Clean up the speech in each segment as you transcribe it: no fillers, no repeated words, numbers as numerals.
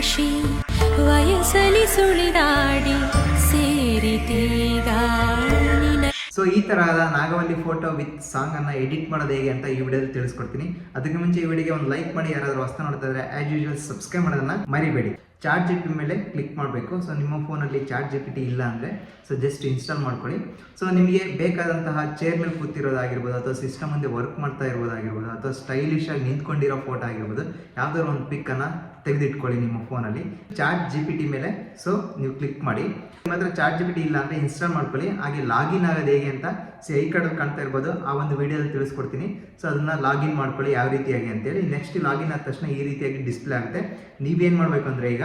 ರಾಶಿ ವಯಸ್ಸಲಿ ಸುಳಿದಾಡಿ ಸೇರಿತೀಗ ಸೊ ಈ ತರಹದ ನಾಗವಲ್ಲಿ ಫೋಟೋ ವಿತ್ ಸಾಂಗ್ ಅನ್ನ ಎಡಿಟ್ ಮಾಡೋದು ಹೇಗೆ ಅಂತ ಈ ವಿಡಿಯೋದಲ್ಲಿ ತಿಳಿಸ್ಕೊಡ್ತೀನಿ. ಅದಕ್ಕೆ ಮುಂಚೆ ಈ ವಿಡಿಯೋಗೆ ಒಂದು ಲೈಕ್ ಮಾಡಿ, ಯಾರಾದರೂ ಹೊಸ ನೋಡ್ತಾ ಇದ್ರೆ ಆಸ್ ಯೂಶುವಲ್ ಸಬ್ಸ್ಕ್ರೈಬ್ ಮಾಡೋದನ್ನ ಮರಿಬೇಡಿ. ಚಾಟ್ ಜಿಪಿಟಿ ಮೇಲೆ ಕ್ಲಿಕ್ ಮಾಡಬೇಕು. ಸೊ ನಿಮ್ಮ ಫೋನಲ್ಲಿ ಚಾಟ್ ಜಿಪಿಟಿ ಇಲ್ಲ ಅಂದರೆ ಸೊ ಜಸ್ಟ್ ಇನ್ಸ್ಟಾಲ್ ಮಾಡ್ಕೊಳ್ಳಿ. ಸೊ ನಿಮಗೆ ಬೇಕಾದಂತಹ ಚೇರ್ ಮೇಲೆ ಕೂತಿರೋದಾಗಿರ್ಬೋದು, ಅಥವಾ ಸಿಸ್ಟಮ್ ಮುಂದೆ ವರ್ಕ್ ಮಾಡ್ತಾ ಇರ್ಬೋದಾಗಿರ್ಬೋದು, ಅಥವಾ ಸ್ಟೈಲಿಶ್ ಆಗಿ ನಿಂತ್ಕೊಂಡಿರೋ ಫೋಟೋ ಆಗಿರ್ಬೋದು, ಯಾವ್ದಾದ್ರು ಒಂದು ಪಿಕ್ಕನ್ನು ತೆಗೆದಿಟ್ಕೊಳ್ಳಿ ನಿಮ್ಮ ಫೋನಲ್ಲಿ. ಚಾಟ್ ಜಿಪಿಟಿ ಮೇಲೆ ಸೊ ನೀವು ಕ್ಲಿಕ್ ಮಾಡಿ. ನಿಮ್ಮ ಹತ್ರ ಚಾಟ್ ಜಿಪಿಟಿ ಇಲ್ಲ ಅಂದರೆ ಇನ್ಸ್ಟಾಲ್ ಮಾಡ್ಕೊಳ್ಳಿ. ಹಾಗೆ ಲಾಗಿನ್ ಆಗೋದು ಹೇಗೆ ಅಂತ ಈ ಕಡೆ ಕಾಣ್ತಾ ಇರ್ಬೋದು, ಆ ಒಂದು ವಿಡಿಯೋದಲ್ಲಿ ತಿಳಿಸ್ಕೊಡ್ತೀನಿ. ಸೊ ಅದನ್ನು ಲಾಗಿನ್ ಮಾಡ್ಕೊಳ್ಳಿ ಯಾವ ರೀತಿಯಾಗಿ ಅಂತೇಳಿ. ನೆಕ್ಸ್ಟ್ ಲಾಗಿನ್ ಆದ ತಕ್ಷಣ ಈ ರೀತಿಯಾಗಿ ಡಿಸ್ಪ್ಲೇ ಆಗುತ್ತೆ. ನೀವೇನು ಮಾಡಬೇಕು ಅಂದರೆ ಈಗ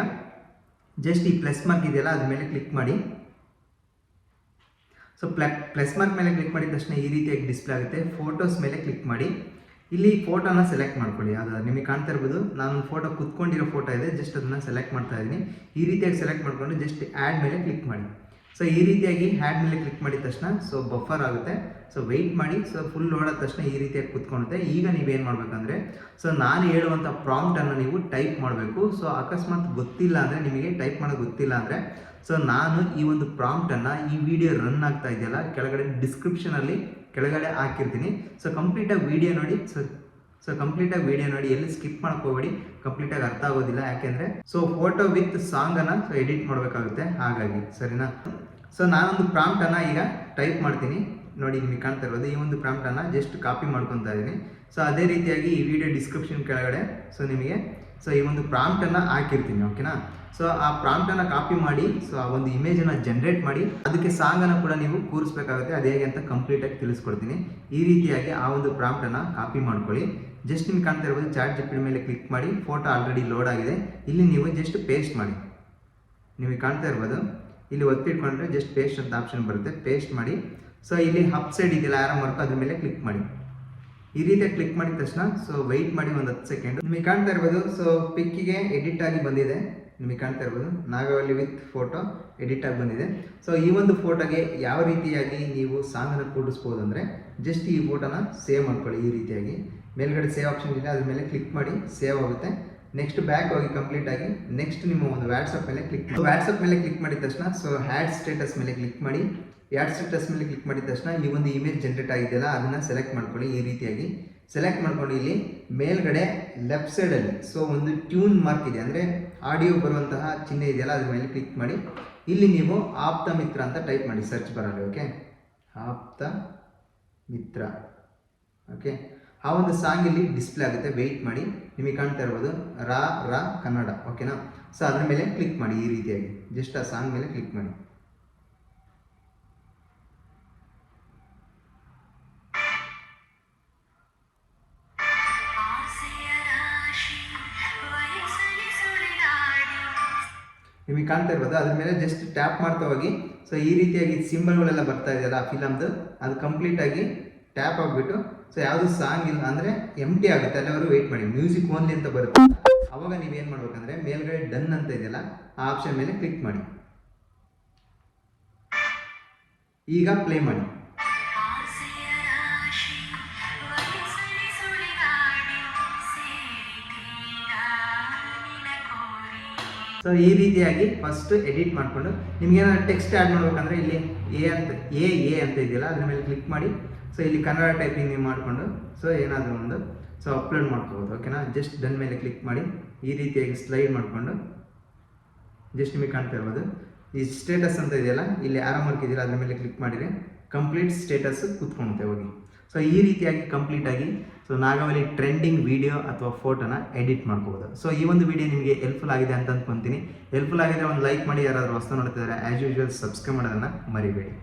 ಜಸ್ಟ್ ಈ ಪ್ಲಸ್ ಮಾರ್ಕ್ ಇದೆಯಲ್ಲ ಅದ್ರ ಮೇಲೆ ಕ್ಲಿಕ್ ಮಾಡಿ. ಸೊ ಪ್ಲಸ್ ಮಾರ್ಕ್ ಮೇಲೆ ಕ್ಲಿಕ್ ಮಾಡಿದ ತಕ್ಷಣ ಈ ರೀತಿಯಾಗಿ ಡಿಸ್ಪ್ಲೇ ಆಗುತ್ತೆ. ಫೋಟೋಸ್ ಮೇಲೆ ಕ್ಲಿಕ್ ಮಾಡಿ. ಇಲ್ಲಿ ಫೋಟೋನ ಸೆಲೆಕ್ಟ್ ಮಾಡ್ಕೊಳ್ಳಿ. ಅದು ನಿಮಗೆ ಕಾಣ್ತಾ ಇರ್ಬೋದು, ನಾನು ಫೋಟೋ ಕುತ್ಕೊಂಡಿರೋ ಫೋಟೋ ಇದೆ, ಜಸ್ಟ್ ಅದನ್ನು ಸೆಲೆಕ್ಟ್ ಮಾಡ್ತಾ ಇದ್ದೀನಿ. ಈ ರೀತಿಯಾಗಿ ಸೆಲೆಕ್ಟ್ ಮಾಡಿಕೊಂಡು ಜಸ್ಟ್ ಆ್ಯಡ್ ಮೇಲೆ ಕ್ಲಿಕ್ ಮಾಡಿ. ಸೊ ಈ ರೀತಿಯಾಗಿ ಹ್ಯಾಡ್ ಮೇಲೆ ಕ್ಲಿಕ್ ಮಾಡಿದ ತಕ್ಷಣ ಸೊ ಬಫರ್ ಆಗುತ್ತೆ. ಸೊ ವೆಯ್ಟ್ ಮಾಡಿ. ಸೊ ಫುಲ್ ನೋಡೋದ ತಕ್ಷಣ ಈ ರೀತಿಯಾಗಿ ಕುತ್ಕೊಳ್ಳುತ್ತೆ. ಈಗ ನೀವೇನು ಮಾಡಬೇಕಂದ್ರೆ ಸೊ ನಾನು ಹೇಳುವಂಥ ಪ್ರಾಂಪ್ಟನ್ನು ನೀವು ಟೈಪ್ ಮಾಡಬೇಕು. ಸೊ ಅಕಸ್ಮಾತ್ ಗೊತ್ತಿಲ್ಲ ಅಂದರೆ, ನಿಮಗೆ ಟೈಪ್ ಮಾಡೋದು ಗೊತ್ತಿಲ್ಲ ಅಂದರೆ, ಸೊ ನಾನು ಈ ಒಂದು ಪ್ರಾಂಪ್ಟನ್ನು ಈ ವಿಡಿಯೋ ರನ್ ಆಗ್ತಾ ಇದೆಯಲ್ಲ ಕೆಳಗಡೆ ಡಿಸ್ಕ್ರಿಪ್ಷನಲ್ಲಿ ಕೆಳಗಡೆ ಹಾಕಿರ್ತೀನಿ. ಸೊ ಕಂಪ್ಲೀಟಾಗಿ ವಿಡಿಯೋ ನೋಡಿ. ಸೊ ಕಂಪ್ಲೀಟಾಗಿ ವಿಡಿಯೋ ನೋಡಿ, ಎಲ್ಲಿ ಸ್ಕಿಪ್ ಮಾಡಕ್ಕೆ ಹೋಗಬೇಡಿ. ಕಂಪ್ಲೀಟಾಗಿ ಅರ್ಥ ಆಗೋದಿಲ್ಲ. ಯಾಕೆಂದರೆ ಸೊ ಫೋಟೋ ವಿತ್ ಸಾಂಗನ್ನು ಸೊ ಎಡಿಟ್ ಮಾಡಬೇಕಾಗುತ್ತೆ, ಹಾಗಾಗಿ ಸರಿನಾ. ಸೊ ನಾನೊಂದು ಪ್ರಾಂಪ್ಟನ್ನು ಈಗ ಟೈಪ್ ಮಾಡ್ತೀನಿ. ನೋಡಿ ನಿಮಗೆ ಕಾಣ್ತಾ ಇರೋದು ಈ ಒಂದು ಪ್ರಾಂಪ್ಟನ್ನು ಜಸ್ಟ್ ಕಾಪಿ ಮಾಡ್ಕೊತಾ ಇದ್ದೀನಿ. ಸೊ ಅದೇ ರೀತಿಯಾಗಿ ಈ ವಿಡಿಯೋ ಡಿಸ್ಕ್ರಿಪ್ಷನ್ ಕೆಳಗಡೆ ಸೊ ನಿಮಗೆ ಸೊ ಈ ಒಂದು ಪ್ರಾಂಪ್ಟನ್ನು ಹಾಕಿರ್ತೀನಿ, ಓಕೆನಾ. ಸೊ ಆ ಪ್ರಾಂಪ್ಟನ್ನು ಕಾಪಿ ಮಾಡಿ ಸೊ ಆ ಒಂದು ಇಮೇಜನ್ನು ಜನ್ರೇಟ್ ಮಾಡಿ ಅದಕ್ಕೆ ಸಾಂಗನ್ನು ಕೂಡ ನೀವು ಕೂರಿಸ್ಬೇಕಾಗುತ್ತೆ. ಅದು ಹೇಗೆ ಅಂತ ಕಂಪ್ಲೀಟಾಗಿ ತಿಳಿಸ್ಕೊಡ್ತೀನಿ. ಈ ರೀತಿಯಾಗಿ ಆ ಒಂದು ಪ್ರಾಂಪ್ಟನ್ನು ಕಾಪಿ ಮಾಡ್ಕೊಳ್ಳಿ. ಜಸ್ಟ್ ನಿಮ್ಗೆ ಕಾಣ್ತಾ ಇರ್ಬೋದು, ಚಾಟ್ ಜಿಪಿಟಿ ಮೇಲೆ ಕ್ಲಿಕ್ ಮಾಡಿ. ಫೋಟೋ ಆಲ್ರೆಡಿ ಲೋಡ್ ಆಗಿದೆ. ಇಲ್ಲಿ ನೀವು ಜಸ್ಟ್ ಪೇಸ್ಟ್ ಮಾಡಿ. ನಿಮಗೆ ಕಾಣ್ತಾ ಇರ್ಬೋದು, ಇಲ್ಲಿ ಒತ್ತಿಟ್ಕೊಂಡ್ರೆ ಜಸ್ಟ್ ಪೇಸ್ಟ್ ಅಂತ ಆಪ್ಷನ್ ಬರುತ್ತೆ. ಪೇಸ್ಟ್ ಮಾಡಿ. ಸೊ ಇಲ್ಲಿ ಅಪ್ ಸೈಡ್ ಇದೆಯಲ್ಲ ಆರೋ ಮಾರ್ಕ್, ಅದ್ರ ಮೇಲೆ ಕ್ಲಿಕ್ ಮಾಡಿ. ಈ ರೀತಿಯಾಗಿ ಕ್ಲಿಕ್ ಮಾಡಿದ ತಕ್ಷಣ ಸೊ ವೆಯ್ಟ್ ಮಾಡಿ ಒಂದು 10 ಸೆಕೆಂಡ್. ನಿಮಗೆ ಕಾಣ್ತಾ ಇರ್ಬೋದು, ಸೊ ಪಿಕ್ಕಿಗೆ ಎಡಿಟ್ ಆಗಿ ಬಂದಿದೆ. ನಿಮಗೆ ಕಾಣ್ತಾ ಇರ್ಬೋದು, ನಾಗವಲ್ಲಿ ವಿತ್ ಫೋಟೋ ಎಡಿಟ್ ಆಗಿ ಬಂದಿದೆ. ಸೊ ಈ ಒಂದು ಫೋಟೋಗೆ ಯಾವ ರೀತಿಯಾಗಿ ನೀವು ಸಾಂಗನ್ನು ಕೂಡಿಸ್ಬೋದು ಅಂದರೆ ಜಸ್ಟ್ ಈ ಫೋಟೋನ ಸೇವ್ ಮಾಡ್ಕೊಳ್ಳಿ. ಈ ರೀತಿಯಾಗಿ ಮೇಲ್ಗಡೆ ಸೇವ್ ಆಪ್ಷನ್ ಇದೆ, ಅದ್ರ ಮೇಲೆ ಕ್ಲಿಕ್ ಮಾಡಿ. ಸೇವ್ ಆಗುತ್ತೆ. ನೆಕ್ಸ್ಟ್ ಬ್ಯಾಕ್ ಹೋಗಿ ಕಂಪ್ಲೀಟ್ ಆಗಿ ನೆಕ್ಸ್ಟ್ ನಿಮ್ಮ ಒಂದು ವಾಟ್ಸಪ್ ಮೇಲೆ ಕ್ಲಿಕ್ ಮಾಡಿ. ವಾಟ್ಸಪ್ ಮೇಲೆ ಕ್ಲಿಕ್ ಮಾಡಿದ ತಕ್ಷಣ ಸೊ ಹ್ಯಾಡ್ ಸ್ಟೇಟಸ್ ಮೇಲೆ ಕ್ಲಿಕ್ ಮಾಡಿ. ಹ್ಯಾಡ್ ಸ್ಟೇಟಸ್ ಮೇಲೆ ಕ್ಲಿಕ್ ಮಾಡಿದ ತಕ್ಷಣ ಈ ಒಂದು ಇಮೇಜ್ ಜನರೇಟ್ ಆಗಿದೆಯಲ್ಲ ಅದನ್ನು ಸೆಲೆಕ್ಟ್ ಮಾಡ್ಕೊಳ್ಳಿ. ಈ ರೀತಿಯಾಗಿ ಸೆಲೆಕ್ಟ್ ಮಾಡ್ಕೊಂಡು ಇಲ್ಲಿ ಮೇಲ್ಗಡೆ ಲೆಫ್ಟ್ ಸೈಡಲ್ಲಿ ಸೊ ಒಂದು ಟ್ಯೂನ್ ಮಾರ್ಕ್ ಇದೆ, ಅಂದರೆ ಆಡಿಯೋ ಬರುವಂತಹ ಚಿಹ್ನೆ ಇದೆಯಲ್ಲ ಅದ್ರ ಮೇಲೆ ಕ್ಲಿಕ್ ಮಾಡಿ. ಇಲ್ಲಿ ನೀವು ಆಪ್ತ ಮಿತ್ರ ಅಂತ ಟೈಪ್ ಮಾಡಿ ಸರ್ಚ್ ಬರಲಿ. ಓಕೆ, ಆಪ್ತ ಮಿತ್ರ. ಓಕೆ, ಆ ಒಂದು ಸಾಂಗ್ ಇಲ್ಲಿ ಡಿಸ್ಪ್ಲೇ ಆಗುತ್ತೆ. ವೆಯ್ಟ್ ಮಾಡಿ. ನಿಮಗೆ ಕಾಣ್ತಾ ಇರ್ಬೋದು ರಾ ಕನ್ನಡ, ಓಕೆನಾ. ಸೊ ಅದ್ರ ಮೇಲೆ ಕ್ಲಿಕ್ ಮಾಡಿ. ಈ ರೀತಿಯಾಗಿ ಜಸ್ಟ್ ಆ ಸಾಂಗ್ ಮೇಲೆ ಕ್ಲಿಕ್ ಮಾಡಿ. ನಿಮಗೆ ಕಾಣ್ತಾ ಇರ್ಬೋದು, ಅದ್ರ ಮೇಲೆ ಜಸ್ಟ್ ಟ್ಯಾಪ್ ಮಾಡ್ತಾ ಹೋಗಿ. ಸೊ ಈ ರೀತಿಯಾಗಿ ಸಿಂಬಲ್ಗಳೆಲ್ಲ ಬರ್ತಾ ಇದೆಯಲ್ಲ ಫಿಲಮ್ದು, ಅದು ಕಂಪ್ಲೀಟಾಗಿ ಟ್ಯಾಪ್ ಆಗಿಬಿಟ್ಟು ಸೊ ಯಾವುದು ಸಾಂಗ್ ಇಲ್ಲ ಅಂದರೆ ಎಂಟಿ ಆಗುತ್ತೆ. ಅಲ್ಲಿವರೆಗೂ ವೆಯ್ಟ್ ಮಾಡಿ. ಮ್ಯೂಸಿಕ್ ಓನ್ಲಿ ಅಂತ ಬರುತ್ತೆ. ಅವಾಗ ನೀವೇನು ಮಾಡ್ಬೇಕಂದ್ರೆ ಮೇಲ್ಗಡೆ ಡನ್ ಅಂತ ಇದೆಯಲ್ಲ ಆ ಆಪ್ಷನ್ ಮೇಲೆ ಕ್ಲಿಕ್ ಮಾಡಿ. ಈಗ ಪ್ಲೇ ಮಾಡಿ. ಸೊ ಈ ರೀತಿಯಾಗಿ ಫಸ್ಟ್ ಎಡಿಟ್ ಮಾಡಿಕೊಂಡು ನಿಮ್ಗೇನಾದ್ರು ಟೆಕ್ಸ್ಟ್ ಆ್ಯಡ್ ಮಾಡ್ಬೇಕಂದ್ರೆ ಇಲ್ಲಿ ಎ ಅಂತ ಇದೆಯಲ್ಲ ಅದ್ರ ಮೇಲೆ ಕ್ಲಿಕ್ ಮಾಡಿ. ಸೊ ಇಲ್ಲಿ ಕನ್ನಡ ಟೈಪಿಂಗ್ ನೀವು ಮಾಡಿಕೊಂಡು ಸೊ ಏನಾದರೂ ಒಂದು ಸೊ ಅಪ್ಲೋಡ್ ಮಾಡ್ಕೋಬೋದು, ಓಕೆನಾ. ಜಸ್ಟ್ ಡನ್ ಮೇಲೆ ಕ್ಲಿಕ್ ಮಾಡಿ. ಈ ರೀತಿಯಾಗಿ ಸ್ಲೈಡ್ ಮಾಡಿಕೊಂಡು ಜಸ್ಟ್ ನಿಮಗೆ ಕಾಣ್ತಾ ಇರ್ಬೋದು ಈ ಸ್ಟೇಟಸ್ ಅಂತ ಇದೆಯಲ್ಲ ಇಲ್ಲಿ ಆರೋ ಮಾರ್ಕ್ ಇದೆಯಲ್ಲ ಅದ್ರ ಮೇಲೆ ಕ್ಲಿಕ್ ಮಾಡಿದರೆ ಕಂಪ್ಲೀಟ್ ಸ್ಟೇಟಸ್ ಕೂತ್ಕೊಳುತ್ತೆ ಹೋಗಿ. ಸೊ ಈ ರೀತಿಯಾಗಿ ಕಂಪ್ಲೀಟಾಗಿ ಸೊ ನಾಗವಲ್ಲಿ ಟ್ರೆಂಡಿಂಗ್ ವಿಡಿಯೋ ಅಥವಾ ಫೋಟೋನ ಎಡಿಟ್ ಮಾಡ್ಕೋಬೋದು. ಸೊ ಈ ಒಂದು ವಿಡಿಯೋ ನಿಮಗೆ ಹೆಲ್ಪ್ಫುಲ್ ಆಗಿದೆ ಅಂತ ಅಂದ್ಕೊತೀನಿ. ಹೆಲ್ಪ್ಫುಲ್ ಆಗಿದ್ರೆ ಒಂದು ಲೈಕ್ ಮಾಡಿ. ಯಾರಾದರೂ ಹೊಸ ನೋಡ್ತಿದ್ದಾರೆ ಆ್ಯಸ್ ಯೂಶುವಲ್ ಸಬ್ಸ್ಕ್ರೈಬ್ ಮಾಡೋದನ್ನು ಮರಿಬೇಡಿ.